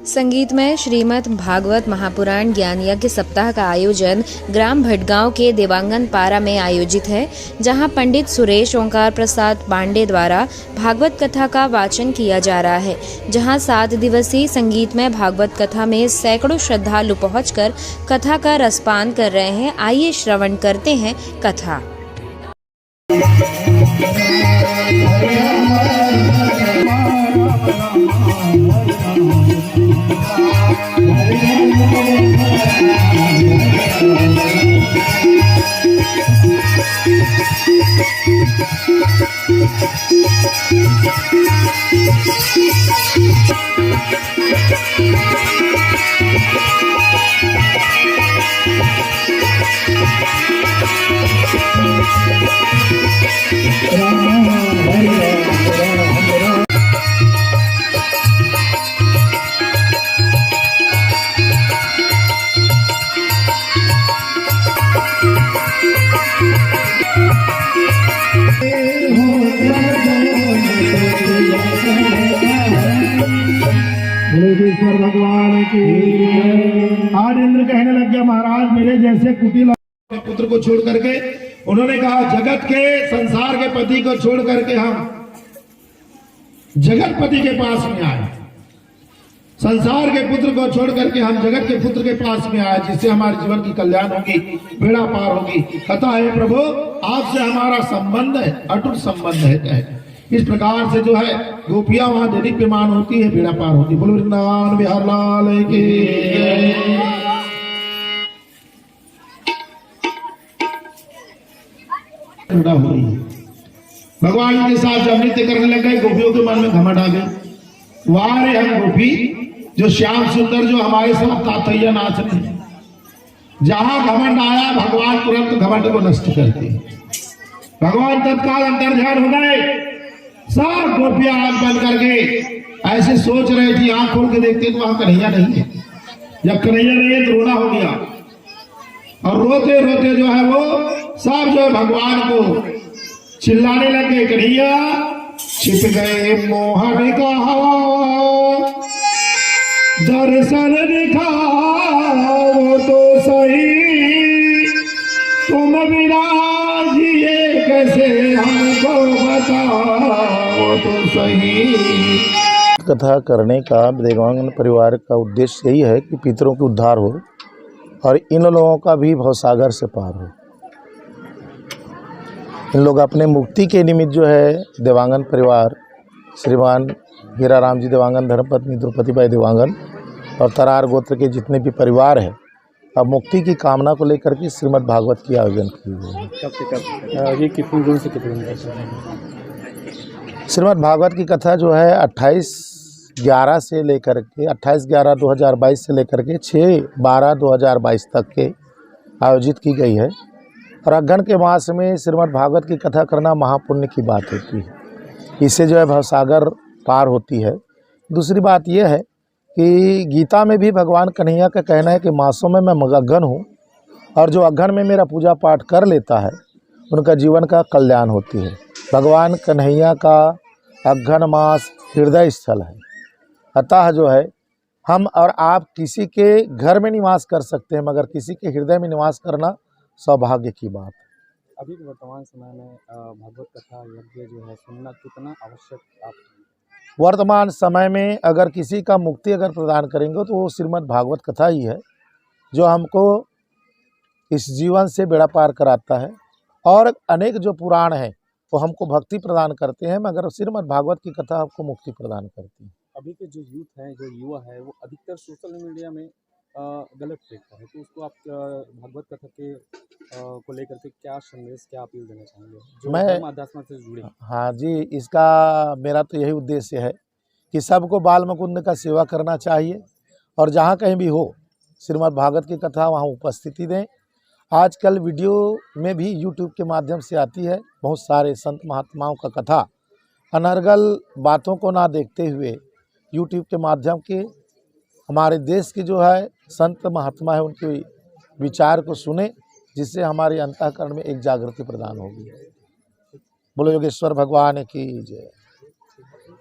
संगीतमय श्रीमद् भागवत महापुराण ज्ञान यज्ञ सप्ताह का आयोजन ग्राम भटगांव के देवांगन पारा में आयोजित है, जहां पंडित सुरेश ओंकार प्रसाद पांडे द्वारा भागवत कथा का वाचन किया जा रहा है। जहां 7 दिवसीय संगीतमय भागवत कथा में सैकड़ों श्रद्धालु पहुंचकर कथा का रसपान कर रहे हैं। आइए श्रवण करते हैं कथा। भगवान की। आज इंद्र कहने लग गया, महाराज मेरे जैसे कुटिल पुत्र को छोड़ करके, उन्होंने कहा जगत के संसार के पति को छोड़ करके हम जगतपति के पास में आए, संसार के पुत्र को छोड़ करके हम जगत के पुत्र के पास में आए, जिससे हमारे जीवन की कल्याण होगी, बेड़ा पार होगी। कथा है प्रभु आपसे हमारा संबंध है, अटूट संबंध है। इस प्रकार से जो है गोपियां वहां दीप्यमान होती है, बेड़ा पार होती। बोलो वृंदावन बिहार लाल की। हो रही है भगवान के साथ जब नृत्य करने लग गए, गोपियों के मन में घमंड आ गई। वाह रे हम गोपी, जो श्याम सुंदर जो हमारे साथ तातैया नाच रहे हैं। जहां घमंड आया भगवान तुरंत घमंड को नष्ट करते हैं। भगवान तत्काल अंतर्ध्यान हो गए। सब गोपियां आंख बंद करके ऐसे सोच रहे थी, आंख खोल के देखते तो वहां कन्हैया नहीं है। जब कन्हैया नहीं है तो रोना हो गया, और रोते रोते जो है वो सब जो है भगवान को चिल्लाने लगे, कन्हैया छिप गए मोहन का दर्शन दिखाओ तो सही, तुम विराजिए कैसे हमको बताओ तो सही। कथा करने का देवांगन परिवार का उद्देश्य यही है कि पितरों के उद्धार हो और इन लोगों का भी भवसागर से पार हो। इन लोग अपने मुक्ति के निमित्त जो है देवांगन परिवार, श्रीमान हीराराम जी देवांगन, धर्मपत्नी द्रौपदी बाई देवांगन और तरार गोत्र के जितने भी परिवार हैं, अब मुक्ति की कामना को लेकर के श्रीमद् भागवत की आयोजन की हुई है। कब से कब ये कितने दिन से कितने दिन? श्रीमद् भागवत की कथा जो है 28/11 से लेकर के 28/11/2022 से लेकर के 6/12/2022 तक के आयोजित की गई है। और अगहन के मास में श्रीमद् भागवत की कथा करना महापुण्य की बात होती है। इससे जो है भवसागर पार होती है। दूसरी बात यह है कि गीता में भी भगवान कन्हैया का कहना है कि मासों में मैं मगन हूँ, और जो अगहन में मेरा पूजा पाठ कर लेता है उनका जीवन का कल्याण होती है। भगवान कन्हैया का अगहन मास हृदय स्थल है। अतः जो है हम और आप किसी के घर में निवास कर सकते हैं, मगर किसी के हृदय में निवास करना सौभाग्य की बात है। अभी वर्तमान समय में भागवत कथा यज्ञ जो है सुनना कितना आवश्यक आप? वर्तमान समय में अगर किसी का मुक्ति अगर प्रदान करेंगे तो वो श्रीमद् भागवत कथा ही है, जो हमको इस जीवन से बेड़ा पार कराता है। और अनेक जो पुराण हैं वो हमको भक्ति प्रदान करते हैं, मगर श्रीमद् भागवत की कथा हमको मुक्ति प्रदान करती है। अभी के जो यूथ हैं, जो युवा है, वो अधिकतर सोशल मीडिया में गलत देखता है, तो उसको आप भागवत कथा के को लेकर के क्या संदेश, क्या अपील देना चाहेंगे जो धर्म अध्यात्म से जुड़े? हाँ जी, इसका मेरा तो यही उद्देश्य है कि सबको बाल मुकुंद का सेवा करना चाहिए, और जहाँ कहीं भी हो श्रीमद् भागवत की कथा वहाँ उपस्थिति दें। आजकल वीडियो में भी यूट्यूब के माध्यम से आती है, बहुत सारे संत महात्माओं का कथा। अनर्गल बातों को ना देखते हुए यूट्यूब के माध्यम के हमारे देश की जो है संत महात्मा है उनके विचार को सुने, जिससे हमारे अंतःकरण में एक जागृति प्रदान होगी। बोलो योगेश्वर भगवान की जय।